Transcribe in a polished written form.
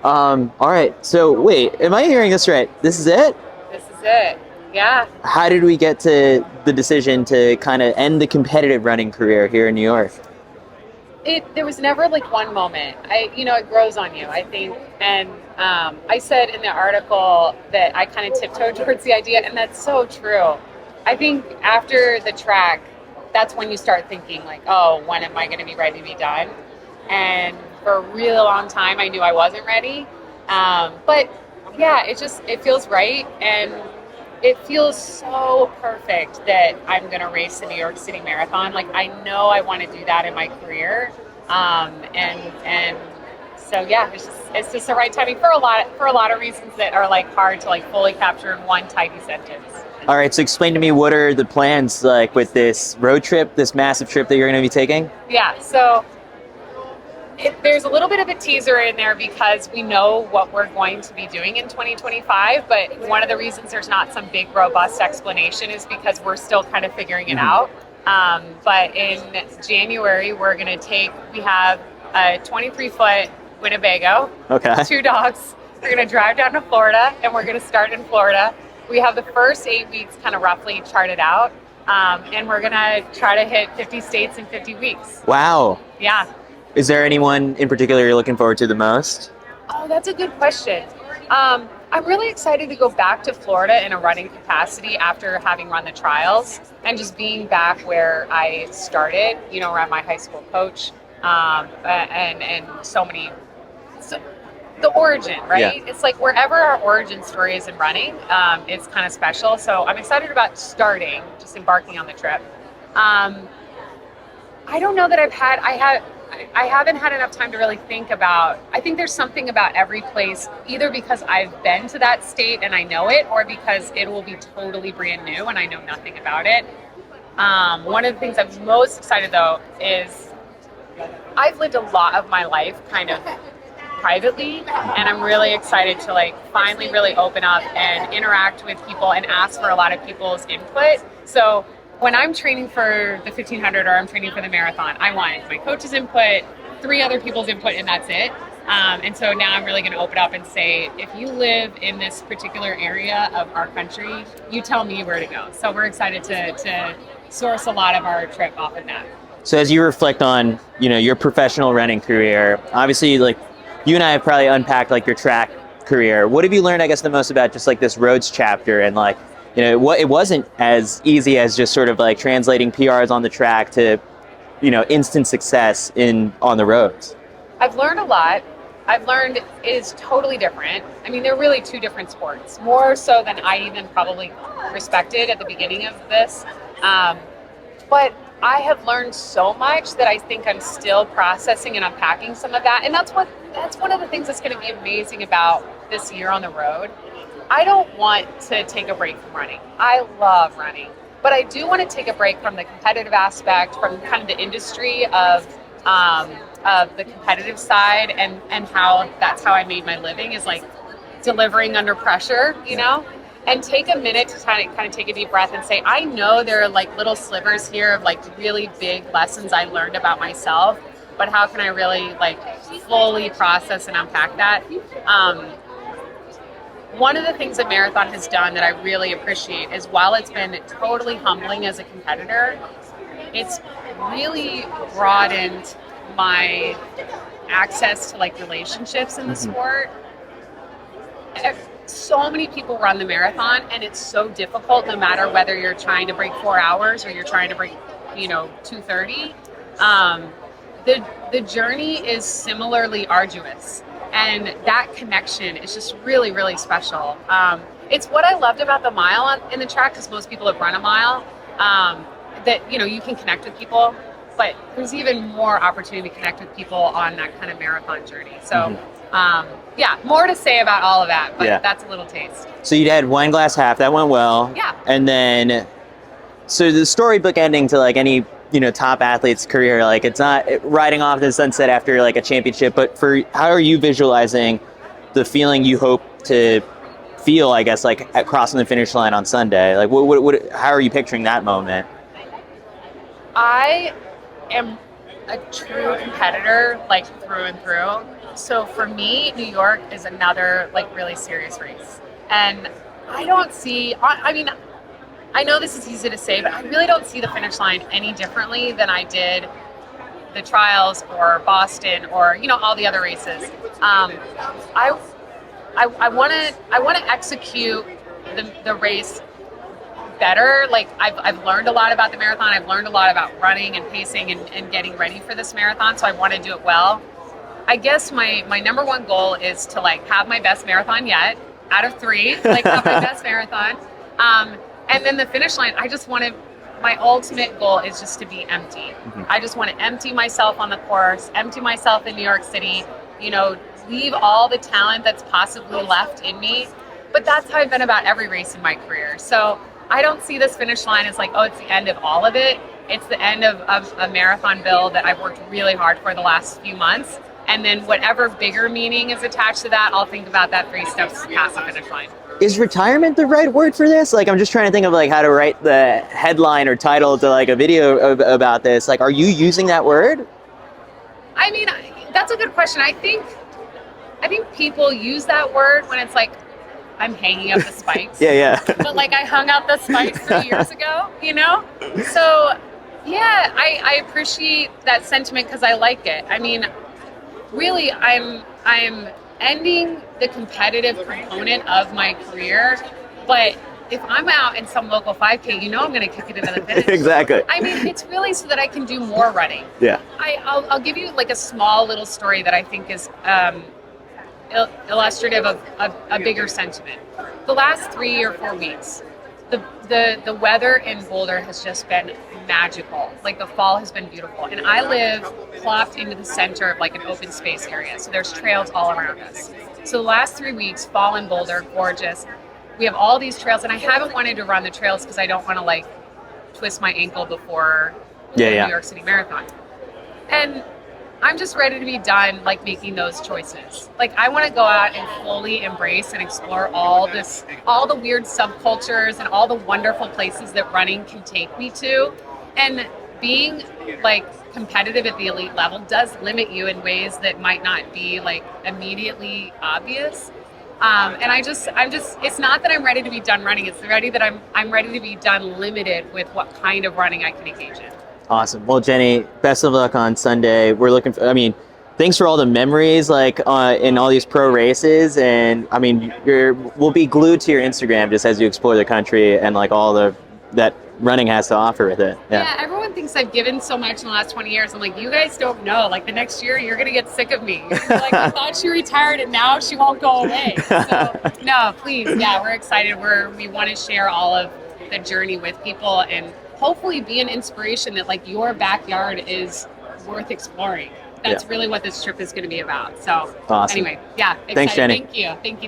All right. So wait, am I hearing this right? This is it? This is it. Yeah. How did we get to the decision to kind of end the competitive running career here in New York? There was never like one moment. It grows on you, I think. And I said in the article that I kind of tiptoed towards the idea, and that's so true. I think after the track, that's when you start thinking like, oh, when am I going to be ready to be done? And for a really long time, I knew I wasn't ready. But yeah, it feels right, and it feels so perfect that I'm going to race the New York City Marathon. Like I know I want to do that in my career, and so yeah, it's just the right timing for a lot of reasons that are like hard to like fully capture in one tidy sentence. All right. So explain to me, what are the plans like with this road trip, this massive trip that you're going to be taking? Yeah, so there's a little bit of a teaser in there because we know what we're going to be doing in 2025, but one of the reasons there's not some big robust explanation is because we're still kind of figuring it out. But in January, we have a 23-foot Winnebago, Okay. two dogs. We're going to drive down to Florida, and we're going to start in Florida. We have the first 8 weeks kind of roughly charted out, and we're going to try to hit 50 states in 50 weeks. Wow. Yeah. Is there anyone in particular you're looking forward to the most? Oh, that's a good question. I'm really excited to go back to Florida in a running capacity after having run the trials and just being back where I started, around my high school coach, and the origin, right? Yeah. It's like wherever our origin story is in running, it's kind of special. So I'm excited about just embarking on the trip. I don't know that I haven't had enough time to really think about. I think there's something about every place, either because I've been to that state and I know it, or because it will be totally brand new and I know nothing about it. One of the things I'm most excited though is I've lived a lot of my life kind of privately, and I'm really excited to like finally really open up and interact with people and ask for a lot of people's input. So when I'm training for the 1500 or I'm training for the marathon, I want my coach's input, 3 other people's input, and that's it. And so now I'm really going to open up and say, if you live in this particular area of our country, you tell me where to go. So we're excited to source a lot of our trip off of that. So as you reflect on, your professional running career, obviously, like you and I have probably unpacked like your track career. What have you learned, I guess, the most about just like this roads chapter and like, it wasn't as easy as just sort of like translating PRs on the track to, instant success on the roads? I've learned a lot. I've learned it is totally different. I mean, they're really 2 different sports, more so than I even probably respected at the beginning of this. But I have learned so much that I think I'm still processing and unpacking some of that. And that's one of the things that's going to be amazing about this year on the road. I don't want to take a break from running. I love running, but I do want to take a break from the competitive aspect, from kind of the industry of the competitive side, and how that's how I made my living, is like delivering under pressure, and take a minute to kind of take a deep breath and say, I know there are like little slivers here of like really big lessons I learned about myself, but how can I really like fully process and unpack that? One of the things that Marathon has done that I really appreciate is, while it's been totally humbling as a competitor, it's really broadened my access to like relationships in the sport. So many people run the marathon, and it's so difficult, no matter whether you're trying to break 4 hours or you're trying to break 2:30. The journey is similarly arduous, and that connection is just really, really special. It's what I loved about the mile in the track, because most people have run a mile, that you can connect with people, but there's even more opportunity to connect with people on that kind of marathon journey. So more to say about all of that, but that's a little taste. So you had wine glass half, that went well. Yeah. And then, so the storybook ending to like any top athlete's career, like it's not riding off the sunset after like a championship, but for how are you visualizing the feeling you hope to feel, I guess, like at crossing the finish line on Sunday? Like how are you picturing that moment? I am a true competitor, like through and through. So for me, New York is another like really serious race. And I don't see, I mean, I know this is easy to say, but I really don't see the finish line any differently than I did the trials or Boston or, you know, all the other races. I want to execute the race better. Like I've learned a lot about the marathon. I've learned a lot about running and pacing and getting ready for this marathon. So I want to do it well. I guess my number one goal is to like have my best marathon yet out of 3, like have my best marathon. And then the finish line, my ultimate goal is just to be empty. Mm-hmm. I just want to empty myself on the course, empty myself in New York City, you know, leave all the talent that's possibly left in me. But that's how I've been about every race in my career. So I don't see this finish line as like, oh, it's the end of all of it. It's the end of a marathon build that I've worked really hard for the last few months. And then whatever bigger meaning is attached to that, I'll think about that 3 steps past the finish line. Is retirement the right word for this? Like, I'm just trying to think of like how to write the headline or title to like a video about this. Like, are you using that word? I mean, that's a good question. I think people use that word when it's like, I'm hanging up the spikes. Yeah. But like I hung out the spikes 3 years ago, you know? So yeah, I appreciate that sentiment because I like it. I mean, really, I'm ending the competitive component of my career, but if I'm out in some local 5K, you know I'm going to kick it into the finish. Exactly. I mean, it's really so that I can do more running. Yeah. I'll give you like a small little story that I think is illustrative of a bigger sentiment. The last 3 or 4 weeks, the weather in Boulder has just been magical. Like the fall has been beautiful. And I live plopped into the center of like an open space area. So there's trails all around us. So the last 3 weeks, fall in Boulder, gorgeous. We have all these trails and I haven't wanted to run the trails because I don't want to like twist my ankle before the New York City Marathon. And I'm just ready to be done like making those choices. Like I want to go out and fully embrace and explore all the weird subcultures and all the wonderful places that running can take me to. And being like competitive at the elite level does limit you in ways that might not be like immediately obvious. And I'm just, it's not that I'm ready to be done running. It's ready that I'm ready to be done limited with what kind of running I can engage in. Awesome. Well, Jenny, best of luck on Sunday. We're looking for, thanks for all the memories like in all these pro races. And I mean, we'll be glued to your Instagram just as you explore the country and like all that running has to offer with it. Yeah, everyone thinks I've given so much in the last 20 years. I'm like, you guys don't know. Like the next year, you're going to get sick of me. You're like, I thought she retired and now she won't go away. So no, please. Yeah, we're excited. We want to share all of the journey with people and hopefully be an inspiration that like your backyard is worth exploring. That's really what this trip is going to be about. So awesome. Anyway, yeah, excited. Thanks, Jenny. Thank you.